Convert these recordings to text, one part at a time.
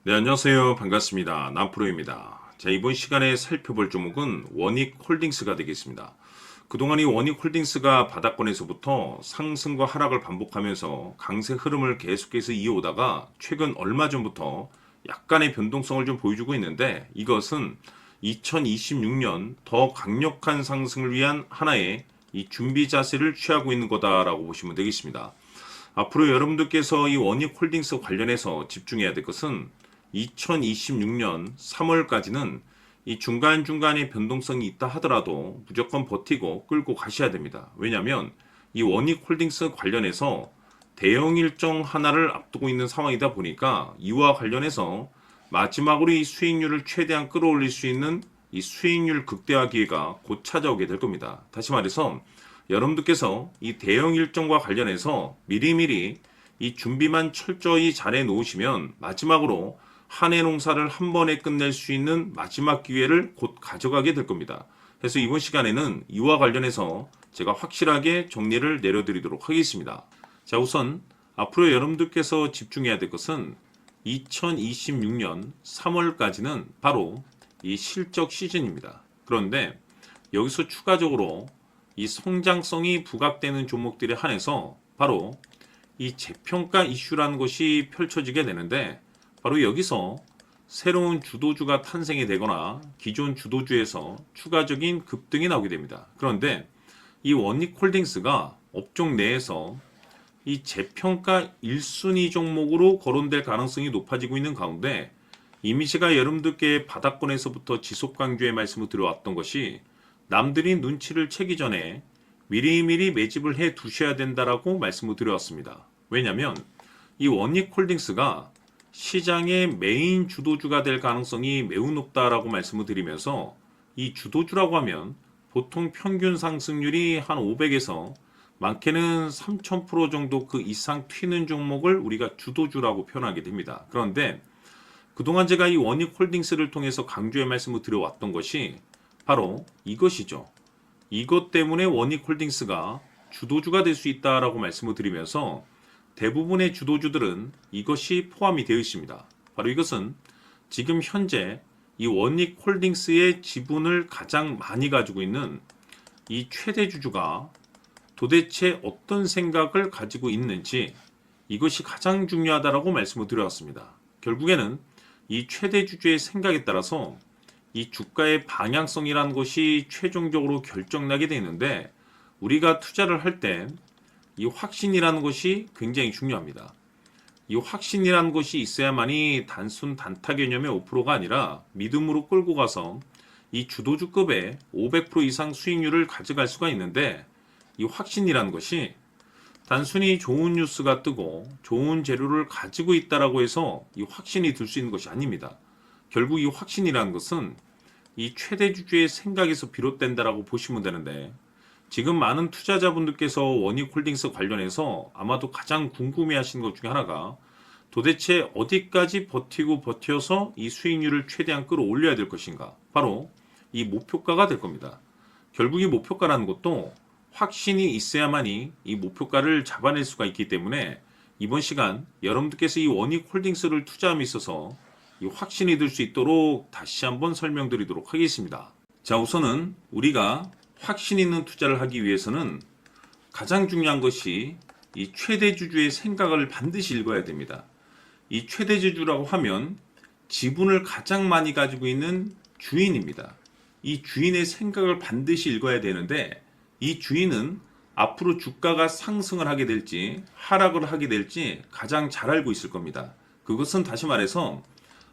네, 안녕하세요. 반갑습니다. 남프로입니다. 자, 이번 시간에 살펴볼 종목은 원익홀딩스가 되겠습니다. 그동안 이 원익홀딩스가 바닥권에서부터 상승과 하락을 반복하면서 강세 흐름을 계속해서 이어오다가 최근 얼마 전부터 약간의 변동성을 좀 보여주고 있는데, 이것은 2026년 더 강력한 상승을 위한 하나의 이 준비 자세를 취하고 있는 거다라고 보시면 되겠습니다. 앞으로 여러분들께서 이 원익홀딩스 관련해서 집중해야 될 것은 2026년 3월까지는 이 중간중간에 변동성이 있다 하더라도 무조건 버티고 끌고 가셔야 됩니다. 왜냐하면 이 원익홀딩스 관련해서 대형 일정 하나를 앞두고 있는 상황이다 보니까 이와 관련해서 마지막으로 이 수익률을 최대한 끌어올릴 수 있는 이 수익률 극대화 기회가 곧 찾아오게 될 겁니다. 다시 말해서 여러분들께서 이 대형 일정과 관련해서 미리미리 이 준비만 철저히 잘해 놓으시면 마지막으로 한 해 농사를 한 번에 끝낼 수 있는 마지막 기회를 곧 가져가게 될 겁니다. 그래서 이번 시간에는 이와 관련해서 제가 확실하게 정리를 내려드리도록 하겠습니다. 자, 우선 앞으로 여러분들께서 집중해야 될 것은 2026년 3월까지는 바로 이 실적 시즌입니다. 그런데 여기서 추가적으로 이 성장성이 부각되는 종목들에 한해서 바로 이 재평가 이슈라는 것이 펼쳐지게 되는데, 바로 여기서 새로운 주도주가 탄생이 되거나 기존 주도주에서 추가적인 급등이 나오게 됩니다. 그런데 이 원익홀딩스가 업종 내에서 이 재평가 1순위 종목으로 거론될 가능성이 높아지고 있는 가운데, 이미 제가 여러분들께 바닥권에서부터 지속 강조의 말씀을 드려왔던 것이 남들이 눈치를 채기 전에 미리미리 매집을 해 두셔야 된다라고 말씀을 드려왔습니다. 왜냐하면 이 원익홀딩스가 시장의 메인 주도주가 될 가능성이 매우 높다라고 말씀을 드리면서, 이 주도주라고 하면 보통 평균 상승률이 한 500에서 많게는 3000% 정도 그 이상 튀는 종목을 우리가 주도주라고 표현하게 됩니다. 그런데 그동안 제가 이 원익홀딩스를 통해서 강조의 말씀을 드려왔던 것이 바로 이것이죠. 이것 때문에 원익홀딩스가 주도주가 될 수 있다라고 말씀을 드리면서, 대부분의 주도주들은 이것이 포함이 되어 있습니다. 바로 이것은 지금 현재 이 원익홀딩스의 지분을 가장 많이 가지고 있는 이 최대 주주가 도대체 어떤 생각을 가지고 있는지, 이것이 가장 중요하다라고 말씀을 드려왔습니다. 결국에는 이 최대 주주의 생각에 따라서 이 주가의 방향성이라는 것이 최종적으로 결정나게 되는데, 우리가 투자를 할 때 이 확신이라는 것이 굉장히 중요합니다. 이 확신이라는 것이 있어야만이 단순 단타 개념의 5%가 아니라 믿음으로 끌고 가서 이 주도주급의 500% 이상 수익률을 가져갈 수가 있는데, 이 확신이라는 것이 단순히 좋은 뉴스가 뜨고 좋은 재료를 가지고 있다라고 해서 이 확신이 들 수 있는 것이 아닙니다. 결국 이 확신이라는 것은 이 최대 주주의 생각에서 비롯된다라고 보시면 되는데, 지금 많은 투자자분들께서 원익홀딩스 관련해서 아마도 가장 궁금해하시는 것 중에 하나가 도대체 어디까지 버티고 버텨서 이 수익률을 최대한 끌어올려야 될 것인가, 바로 이 목표가가 될 겁니다. 결국 이 목표가라는 것도 확신이 있어야만이 이 목표가를 잡아낼 수가 있기 때문에, 이번 시간 여러분들께서 이 원익홀딩스를 투자함에 있어서 이 확신이 들 수 있도록 다시 한번 설명드리도록 하겠습니다. 자, 우선은 우리가 확신 있는 투자를 하기 위해서는 가장 중요한 것이 이 최대 주주의 생각을 반드시 읽어야 됩니다. 이 최대 주주라고 하면 지분을 가장 많이 가지고 있는 주인입니다. 이 주인의 생각을 반드시 읽어야 되는데, 이 주인은 앞으로 주가가 상승을 하게 될지 하락을 하게 될지 가장 잘 알고 있을 겁니다. 그것은 다시 말해서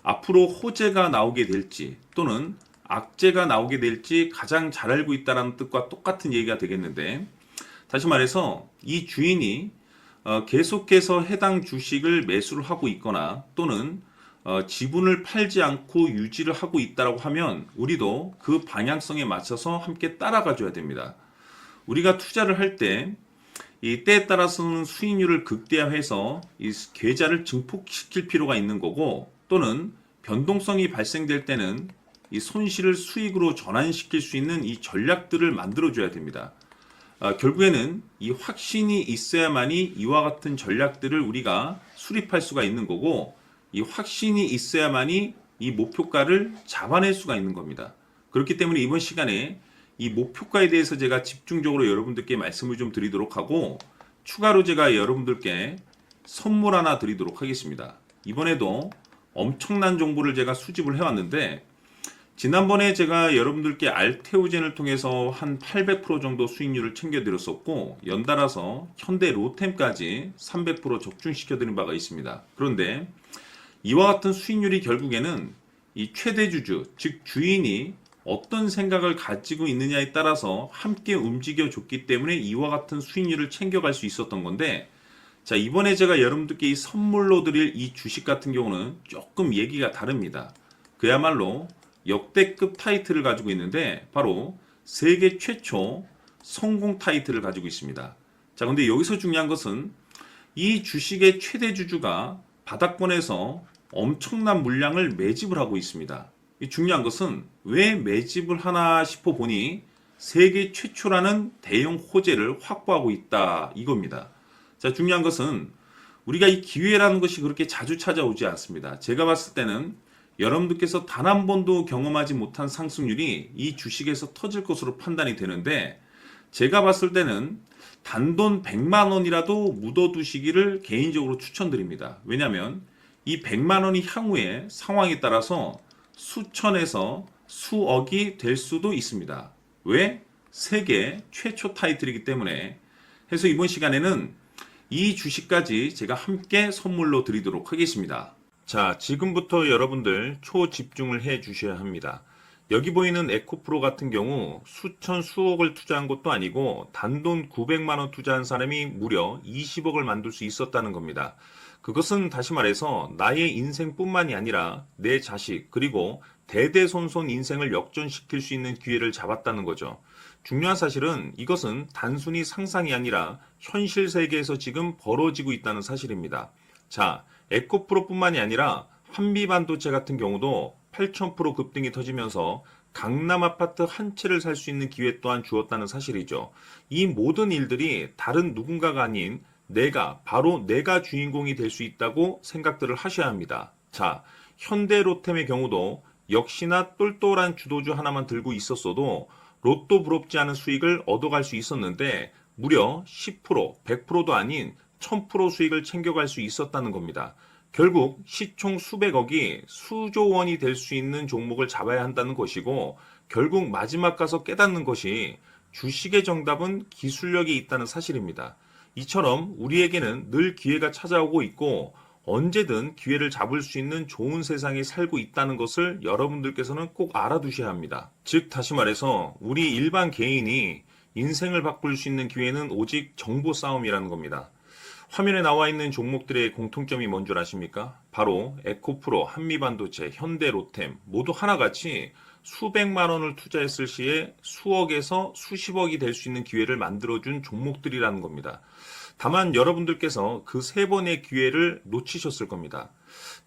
앞으로 호재가 나오게 될지 또는 악재가 나오게 될지 가장 잘 알고 있다는 뜻과 똑같은 얘기가 되겠는데, 다시 말해서 이 주인이 계속해서 해당 주식을 매수를 하고 있거나 또는 지분을 팔지 않고 유지를 하고 있다고 하면 우리도 그 방향성에 맞춰서 함께 따라가 줘야 됩니다. 우리가 투자를 할 때 이 때에 따라서는 수익률을 극대화해서 이 계좌를 증폭시킬 필요가 있는 거고, 또는 변동성이 발생될 때는 이 손실을 수익으로 전환시킬 수 있는 이 전략들을 만들어 줘야 됩니다. 결국에는 이 확신이 있어야만이 이와 같은 전략들을 우리가 수립할 수가 있는 거고, 이 확신이 있어야만이 이 목표가를 잡아낼 수가 있는 겁니다. 그렇기 때문에 이번 시간에 이 목표가에 대해서 제가 집중적으로 여러분들께 말씀을 좀 드리도록 하고, 추가로 제가 여러분들께 선물 하나 드리도록 하겠습니다. 이번에도 엄청난 정보를 제가 수집을 해왔는데, 지난번에 제가 여러분들께 알테오젠을 통해서 한 800% 정도 수익률을 챙겨드렸었고, 연달아서 현대 로템까지 300% 적중시켜드린 바가 있습니다. 그런데 이와 같은 수익률이 결국에는 이 최대주주, 즉 주인이 어떤 생각을 가지고 있느냐에 따라서 함께 움직여줬기 때문에 이와 같은 수익률을 챙겨갈 수 있었던 건데, 자, 이번에 제가 여러분들께 이 선물로 드릴 이 주식 같은 경우는 조금 얘기가 다릅니다. 그야말로 역대급 타이틀을 가지고 있는데, 바로 세계 최초 성공 타이틀을 가지고 있습니다. 자, 근데 여기서 중요한 것은 이 주식의 최대 주주가 바닥권에서 엄청난 물량을 매집을 하고 있습니다. 이 중요한 것은 왜 매집을 하나 싶어 보니 세계 최초라는 대형 호재를 확보하고 있다, 이겁니다. 자, 중요한 것은 우리가 이 기회라는 것이 그렇게 자주 찾아오지 않습니다. 제가 봤을 때는 여러분들께서 단 한 번도 경험하지 못한 상승률이 이 주식에서 터질 것으로 판단이 되는데, 제가 봤을 때는 단돈 100만 원이라도 묻어두시기를 개인적으로 추천드립니다. 왜냐하면 이 100만 원이 향후에 상황에 따라서 수천에서 수억이 될 수도 있습니다. 왜? 세계 최초 타이틀이기 때문에. 해서 이번 시간에는 이 주식까지 제가 함께 선물로 드리도록 하겠습니다. 자, 지금부터 여러분들 초집중을 해 주셔야 합니다. 여기 보이는 에코프로 같은 경우 수천 수억을 투자한 것도 아니고 단돈 900만 원 투자한 사람이 무려 20억을 만들 수 있었다는 겁니다. 그것은 다시 말해서 나의 인생뿐만이 아니라 내 자식 그리고 대대손손 인생을 역전시킬 수 있는 기회를 잡았다는 거죠. 중요한 사실은 이것은 단순히 상상이 아니라 현실 세계에서 지금 벌어지고 있다는 사실입니다. 자, 에코프로뿐만이 아니라 한미반도체 같은 경우도 8000% 급등이 터지면서 강남 아파트 한 채를 살 수 있는 기회 또한 주었다는 사실이죠. 이 모든 일들이 다른 누군가가 아닌 바로 내가 주인공이 될 수 있다고 생각들을 하셔야 합니다. 자, 현대로템의 경우도 역시나 똘똘한 주도주 하나만 들고 있었어도 로또 부럽지 않은 수익을 얻어갈 수 있었는데 무려 10%, 100%도 아닌 1000% 수익을 챙겨갈 수 있었다는 겁니다. 결국 시총 수백억이 수조 원이 될 수 있는 종목을 잡아야 한다는 것이고, 결국 마지막 가서 깨닫는 것이 주식의 정답은 기술력이 있다는 사실입니다. 이처럼 우리에게는 늘 기회가 찾아오고 있고 언제든 기회를 잡을 수 있는 좋은 세상에 살고 있다는 것을 여러분들께서는 꼭 알아두셔야 합니다. 즉 다시 말해서 우리 일반 개인이 인생을 바꿀 수 있는 기회는 오직 정보 싸움이라는 겁니다. 화면에 나와 있는 종목들의 공통점이 뭔 줄 아십니까? 바로 에코프로, 한미반도체, 현대로템 모두 하나같이 수백만 원을 투자했을 시에 수억에서 수십억이 될 수 있는 기회를 만들어준 종목들이라는 겁니다. 다만 여러분들께서 그 세 번의 기회를 놓치셨을 겁니다.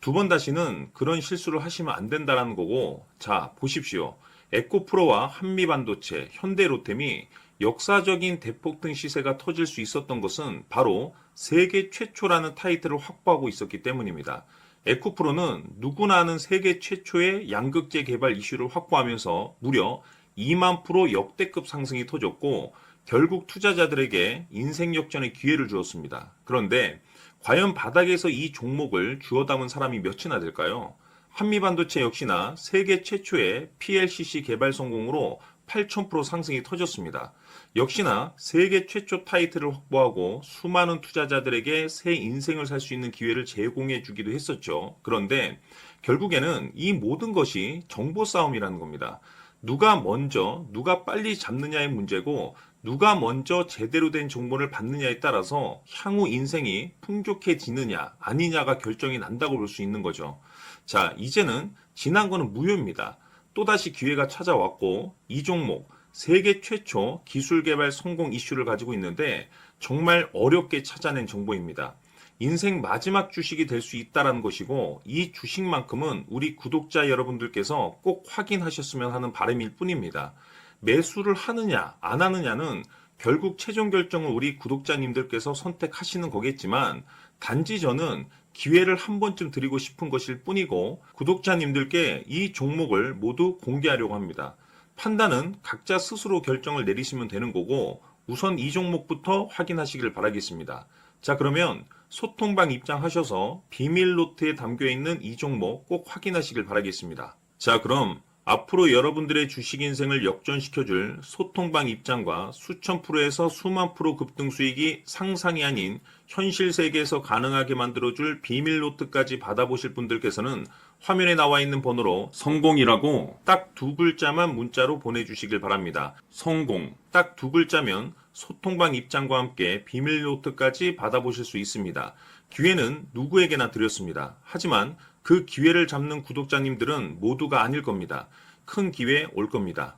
두 번 다시는 그런 실수를 하시면 안 된다는 거고, 자, 보십시오. 에코프로와 한미반도체, 현대로템이 역사적인 대폭등 시세가 터질 수 있었던 것은 바로 세계 최초라는 타이틀을 확보하고 있었기 때문입니다. 에코프로는 누구나 아는 세계 최초의 양극재 개발 이슈를 확보하면서 무려 2만 프로 역대급 상승이 터졌고, 결국 투자자들에게 인생 역전의 기회를 주었습니다. 그런데 과연 바닥에서 이 종목을 주워 담은 사람이 몇이나 될까요? 한미반도체 역시나 세계 최초의 PLCC 개발 성공으로 8000% 상승이 터졌습니다. 역시나 세계 최초 타이틀을 확보하고 수많은 투자자들에게 새 인생을 살 수 있는 기회를 제공해 주기도 했었죠. 그런데 결국에는 이 모든 것이 정보 싸움이라는 겁니다. 누가 먼저, 누가 빨리 잡느냐의 문제고, 누가 먼저 제대로 된 정보를 받느냐에 따라서 향후 인생이 풍족해지느냐 아니냐가 결정이 난다고 볼 수 있는 거죠. 자, 이제는 지난 거는 무효입니다. 또다시 기회가 찾아왔고, 이 종목 세계 최초 기술 개발 성공 이슈를 가지고 있는데 정말 어렵게 찾아낸 정보입니다. 인생 마지막 주식이 될 수 있다는 것이고, 이 주식만큼은 우리 구독자 여러분들께서 꼭 확인하셨으면 하는 바람일 뿐입니다. 매수를 하느냐 안 하느냐는 결국 최종 결정은 우리 구독자님들께서 선택하시는 거겠지만 단지 저는 기회를 한 번쯤 드리고 싶은 것일 뿐이고 구독자님들께 이 종목을 모두 공개하려고 합니다. 판단은 각자 스스로 결정을 내리시면 되는 거고 우선 이 종목부터 확인하시길 바라겠습니다. 자, 그러면 소통방 입장하셔서 비밀 노트에 담겨 있는 이 종목 꼭 확인하시길 바라겠습니다. 자, 그럼 앞으로 여러분들의 주식 인생을 역전시켜줄 소통방 입장과 수천 프로에서 수만 프로 급등 수익이 상상이 아닌 현실 세계에서 가능하게 만들어줄 비밀 노트까지 받아보실 분들께서는 화면에 나와 있는 번호로 성공이라고 딱 두 글자만 문자로 보내주시길 바랍니다. 성공 딱 두 글자면 소통방 입장과 함께 비밀 노트까지 받아보실 수 있습니다. 기회는 누구에게나 드렸습니다. 하지만 그 기회를 잡는 구독자님들은 모두가 아닐 겁니다. 큰 기회 올 겁니다.